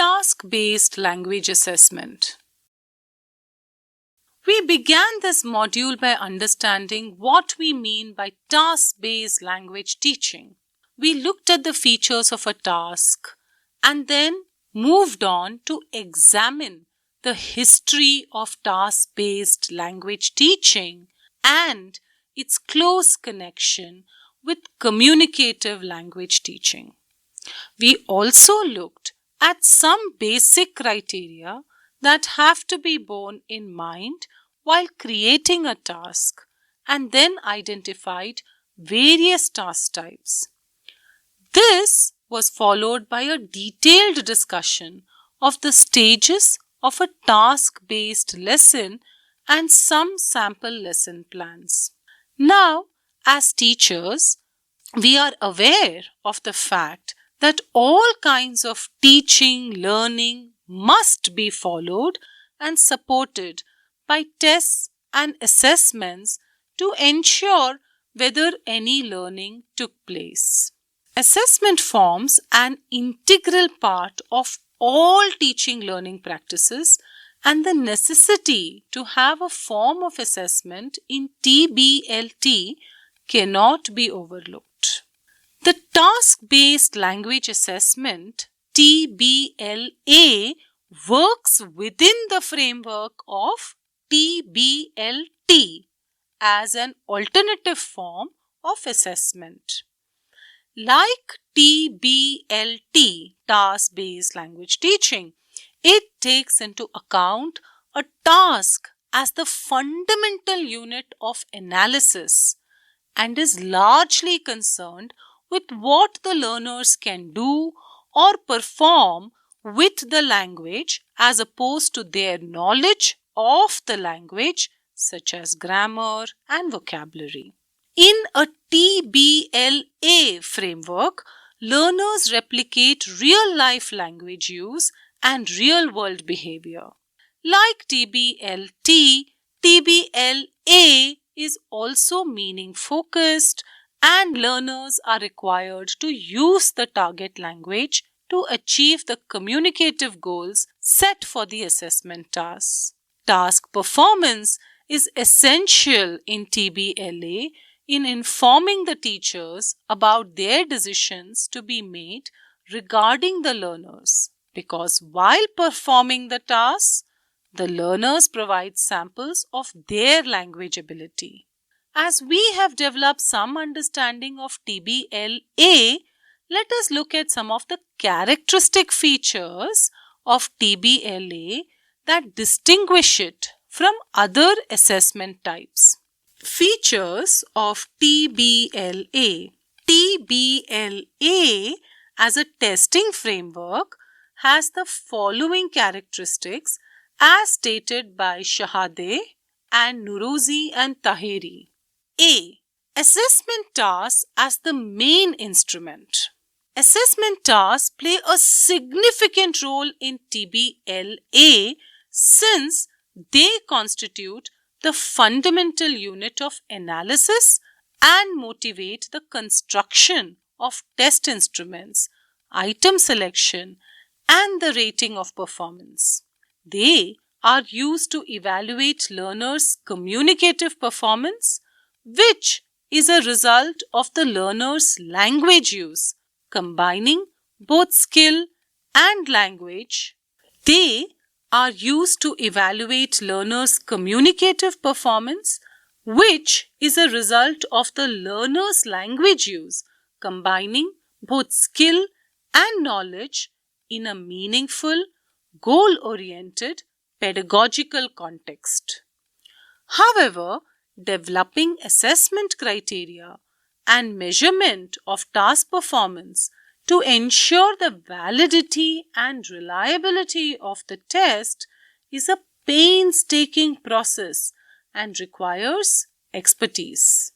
Task-based language assessment. We began this module by understanding what we mean by task-based language teaching. We looked at the features of a task and then moved on to examine the history of task-based language teaching and its close connection with communicative language teaching. We also looked at some basic criteria that have to be borne in mind while creating a task and then identified various task types. This was followed by a detailed discussion of the stages of a task-based lesson and some sample lesson plans. Now, as teachers, we are aware of the fact that all kinds of teaching, learning must be followed and supported by tests and assessments to ensure whether any learning took place. Assessment forms an integral part of all teaching learning practices, and the necessity to have a form of assessment in TBLT cannot be overlooked. The task-based language assessment TBLA works within the framework of TBLT as an alternative form of assessment. Like TBLT, task-based language teaching, it takes into account a task as the fundamental unit of analysis and is largely concerned with what the learners can do or perform with the language as opposed to their knowledge of the language, such as grammar and vocabulary. In a TBLA framework, learners replicate real-life language use and real-world behavior. Like TBLT, TBLA is also meaning-focused, and learners are required to use the target language to achieve the communicative goals set for the assessment tasks. Task performance is essential in TBLA in informing the teachers about their decisions to be made regarding the learners, because while performing the tasks, the learners provide samples of their language ability. As we have developed some understanding of TBLA, let us look at some of the characteristic features of TBLA that distinguish it from other assessment types. Features of TBLA. TBLA as a testing framework has the following characteristics as stated by Shahade and Nurozi and Taheri. A. Assessment tasks as the main instrument. Assessment tasks play a significant role in TBLA since they constitute the fundamental unit of analysis and motivate the construction of test instruments, item selection, and the rating of performance. They are used to evaluate learners' communicative performance, which is a result of the learner's language use, combining both skill and language. They are used to evaluate learners' communicative performance, which is a result of the learner's language use, combining both skill and knowledge in a meaningful, goal-oriented, pedagogical context. However, developing assessment criteria and measurement of task performance to ensure the validity and reliability of the test is a painstaking process and requires expertise.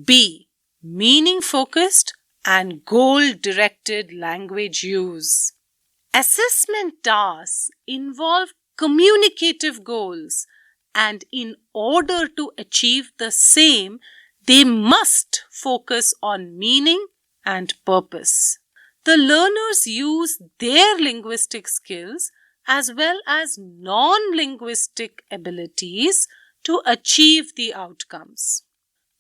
B. Meaning-focused and goal-directed language use. Assessment tasks involve communicative goals, and in order to achieve the same, they must focus on meaning and purpose. the learners use their linguistic skills as well as non-linguistic abilities to achieve the outcomes.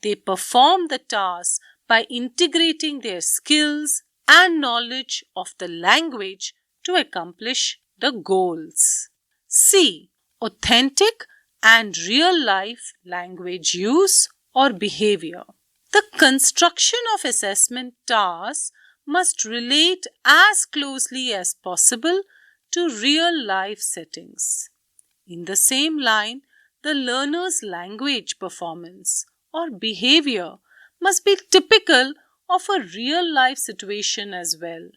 They perform the task by integrating their skills and knowledge of the language to accomplish the goals. C. Authentic and real-life language use or behavior. The construction of assessment tasks must relate as closely as possible to real-life settings. In the same line, the learner's language performance or behavior must be typical of a real-life situation as well.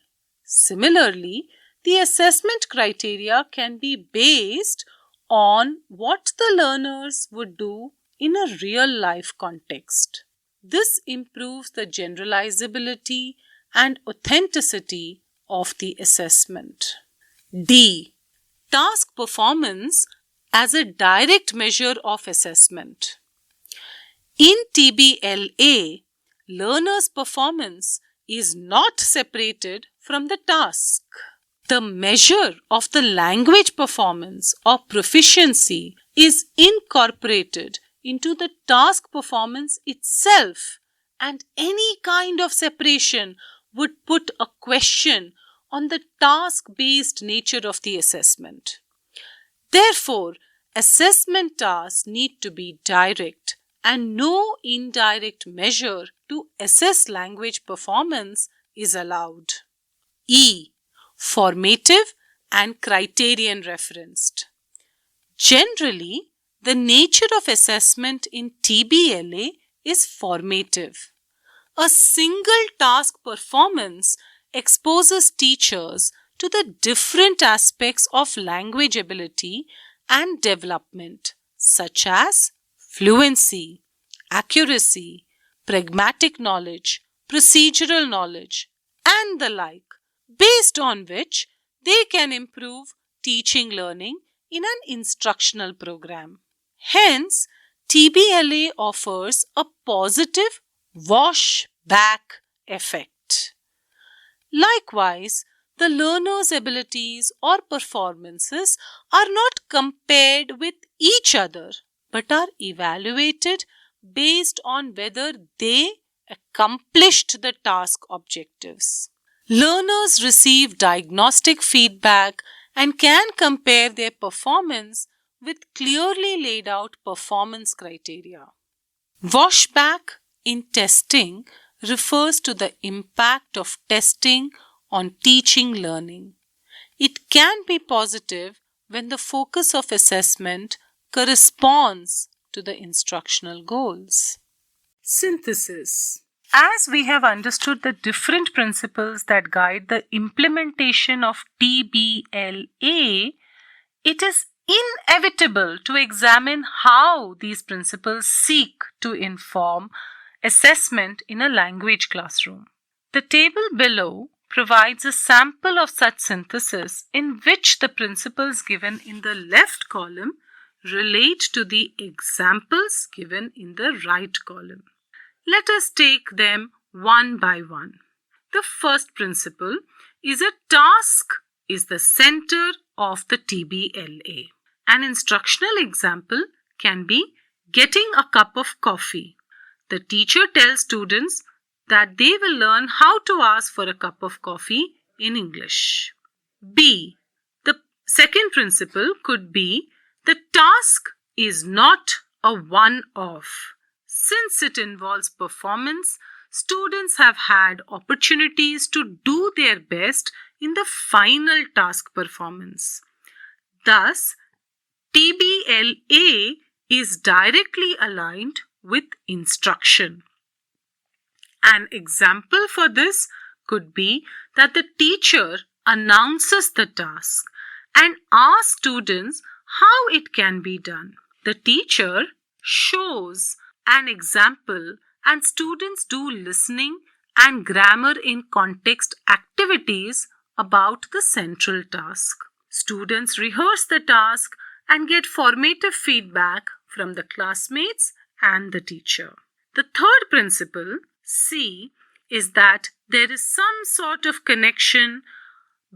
Similarly, the assessment criteria can be based on what the learners would do in a real-life context. This improves the generalizability and authenticity of the assessment. D. Task performance as a direct measure of assessment. In TBLA, learner's performance is not separated from the task. The measure of the language performance or proficiency is incorporated into the task performance itself, and any kind of separation would put a question on the task-based nature of the assessment. Therefore, assessment tasks need to be direct, and no indirect measure to assess language performance is allowed. E. Formative and criterion referenced. Generally, the nature of assessment in TBLA is formative. A single task performance exposes teachers to the different aspects of language ability and development, such as fluency, accuracy, pragmatic knowledge, procedural knowledge, and the like, based on which they can improve teaching learning in an instructional program. Hence, TBLA offers a positive wash-back effect. Likewise, the learner's abilities or performances are not compared with each other, but are evaluated based on whether they accomplished the task objectives. Learners receive diagnostic feedback and can compare their performance with clearly laid out performance criteria. Washback in testing refers to the impact of testing on teaching learning. It can be positive when the focus of assessment corresponds to the instructional goals. Synthesis. As we have understood the different principles that guide the implementation of TBLA, it is inevitable to examine how these principles seek to inform assessment in a language classroom. The table below provides a sample of such synthesis in which the principles given in the left column relate to the examples given in the right column. Let us take them one by one. The first principle is a task is the center of the TBLA. An instructional example can be getting a cup of coffee. The teacher tells students that they will learn how to ask for a cup of coffee in English. B. The second principle could be the task is not a one-off. Since it involves performance, students have had opportunities to do their best in the final task performance. Thus, TBLA is directly aligned with instruction. An example for this could be that the teacher announces the task and asks students how it can be done. The teacher shows an example and students do listening and grammar in context activities about the central task. Students rehearse the task and get formative feedback from the classmates and the teacher. The third principle, C, is that there is some sort of connection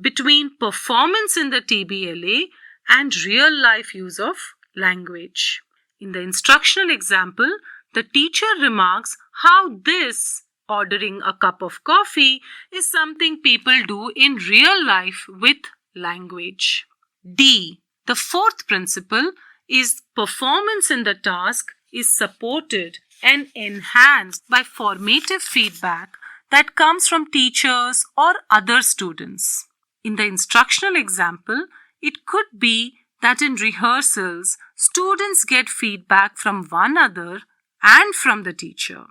between performance in the TBLA and real life use of language. In the instructional example, the teacher remarks how this ordering a cup of coffee is something people do in real life with language. D. The fourth principle is performance in the task is supported and enhanced by formative feedback that comes from teachers or other students. In the instructional example, it could be that in rehearsals, students get feedback from one another and from the teacher.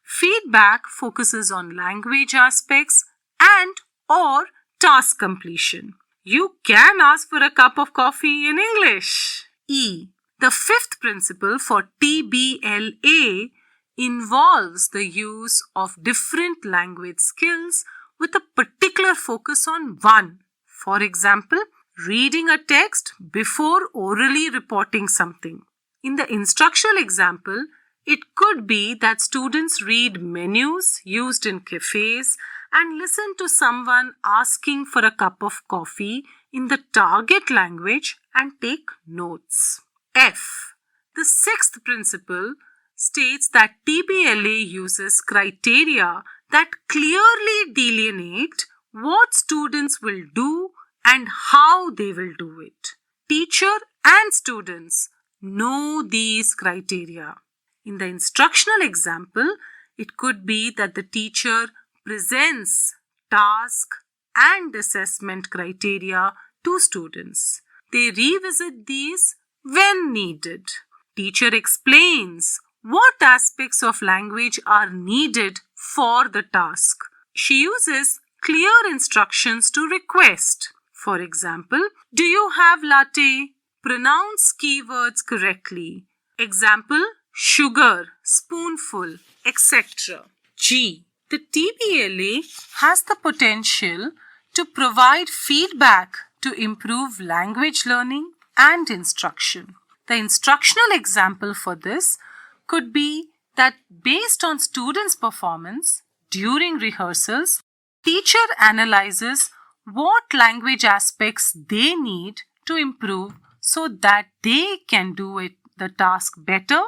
Feedback focuses on language aspects and or task completion. You can ask for a cup of coffee in English. E. The fifth principle for TBLA involves the use of different language skills with a particular focus on one. For example, reading a text before orally reporting something. In the instructional example, it could be that students read menus used in cafes and listen to someone asking for a cup of coffee in the target language and take notes. F. The sixth principle states that TBLA uses criteria that clearly delineate what students will do and how they will do it. Teacher and students know these criteria. In the instructional example, it could be that the teacher presents task and assessment criteria to students. They revisit these when needed. Teacher explains what aspects of language are needed for the task. She uses clear instructions to request. For example, do you have latte? Pronounce keywords correctly. Example, sugar, spoonful, etc. G. The TBLA has the potential to provide feedback to improve language learning and instruction. The instructional example for this could be that based on students' performance during rehearsals, teacher analyzes what language aspects they need to improve so that they can do the task better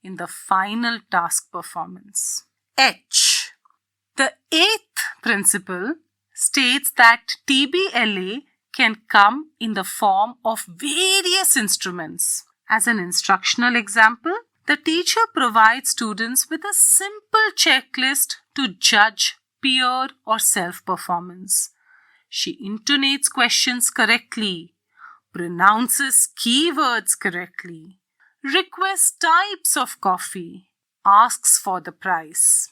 in the final task performance. H. The eighth principle states that TBLA can come in the form of various instruments. As an instructional example, the teacher provides students with a simple checklist to judge peer or self-performance. She intonates questions correctly, pronounces keywords correctly, requests types of coffee, asks for the price.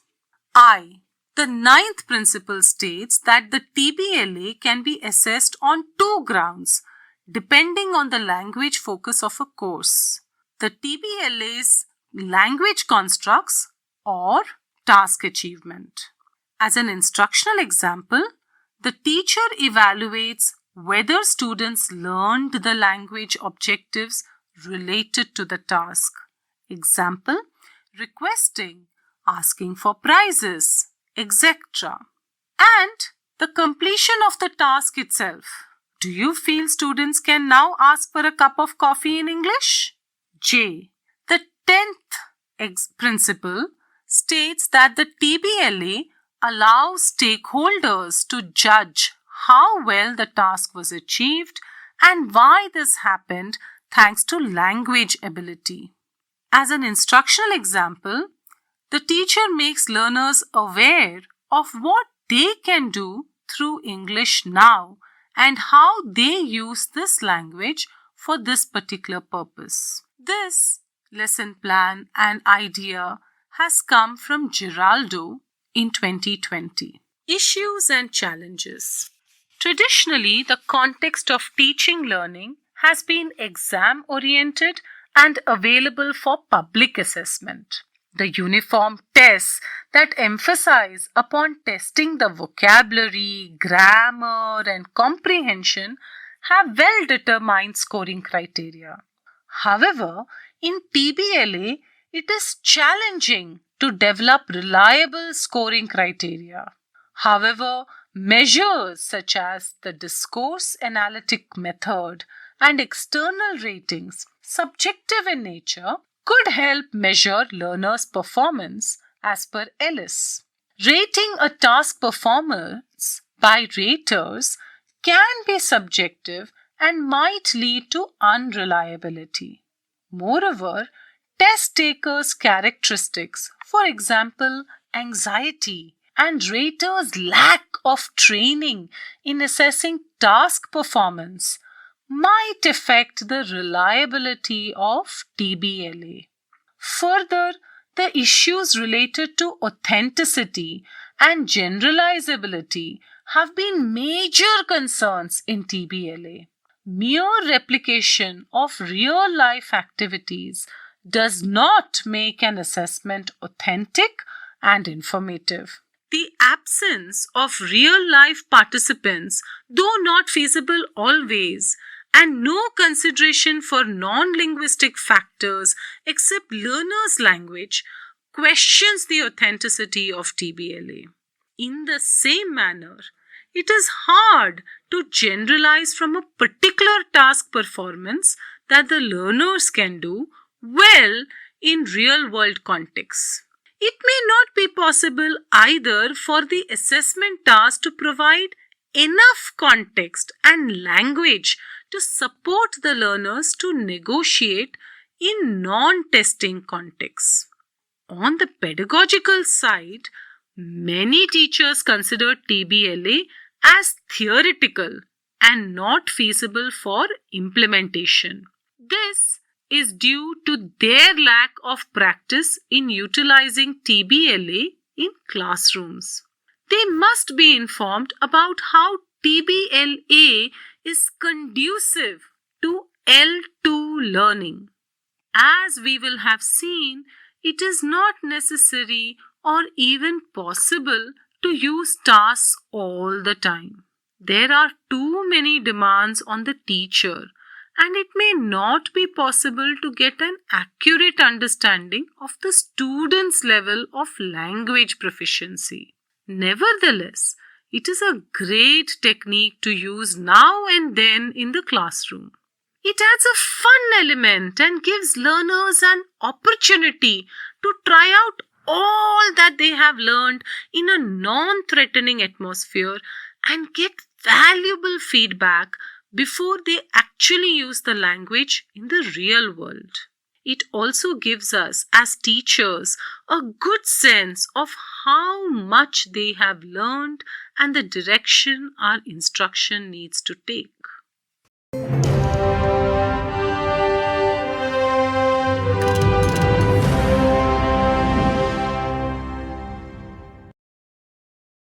I. The ninth principle states that the TBLA can be assessed on two grounds, depending on the language focus of a course. The TBLA's language constructs or task achievement. As an instructional example, the teacher evaluates whether students learned the language objectives related to the task. Example, requesting, asking for prizes, etc. And the completion of the task itself. Do you feel students can now ask for a cup of coffee in English? J. The 10th principle states that the TBLA allows stakeholders to judge how well the task was achieved and why this happened thanks to language ability. As an instructional example, the teacher makes learners aware of what they can do through English now and how they use this language for this particular purpose. This lesson plan and idea has come from Giraldo in 2020. Issues and challenges. Traditionally, the context of teaching learning has been exam-oriented and available for public assessment. The uniform tests that emphasize upon testing the vocabulary, grammar, and comprehension have well-determined scoring criteria. However, in TBLA, it is challenging to develop reliable scoring criteria. However, measures such as the discourse analytic method and external ratings, subjective in nature, could help measure learners' performance as per Ellis. Rating a task performance by raters can be subjective and might lead to unreliability. Moreover, test takers' characteristics, for example, anxiety, and raters' lack of training in assessing task performance, might affect the reliability of TBLA. Further, the issues related to authenticity and generalizability have been major concerns in TBLA. Mere replication of real life activities does not make an assessment authentic and informative. The absence of real life participants, though not feasible always, and no consideration for non-linguistic factors except learners' language questions the authenticity of TBLA. In the same manner, it is hard to generalize from a particular task performance that the learners can do well in real-world contexts. It may not be possible either for the assessment task to provide enough context and language to support the learners to negotiate in non-testing contexts. On the pedagogical side, many teachers consider TBLA as theoretical and not feasible for implementation. This is due to their lack of practice in utilizing TBLA in classrooms. They must be informed about how TBLA is conducive to L2 learning. As we will have seen, it is not necessary or even possible to use tasks all the time. There are too many demands on the teacher, and it may not be possible to get an accurate understanding of the student's level of language proficiency. Nevertheless, it is a great technique to use now and then in the classroom. It adds a fun element and gives learners an opportunity to try out all that they have learned in a non-threatening atmosphere and get valuable feedback before they actually use the language in the real world. It also gives us, as teachers, a good sense of how much they have learned and the direction our instruction needs to take.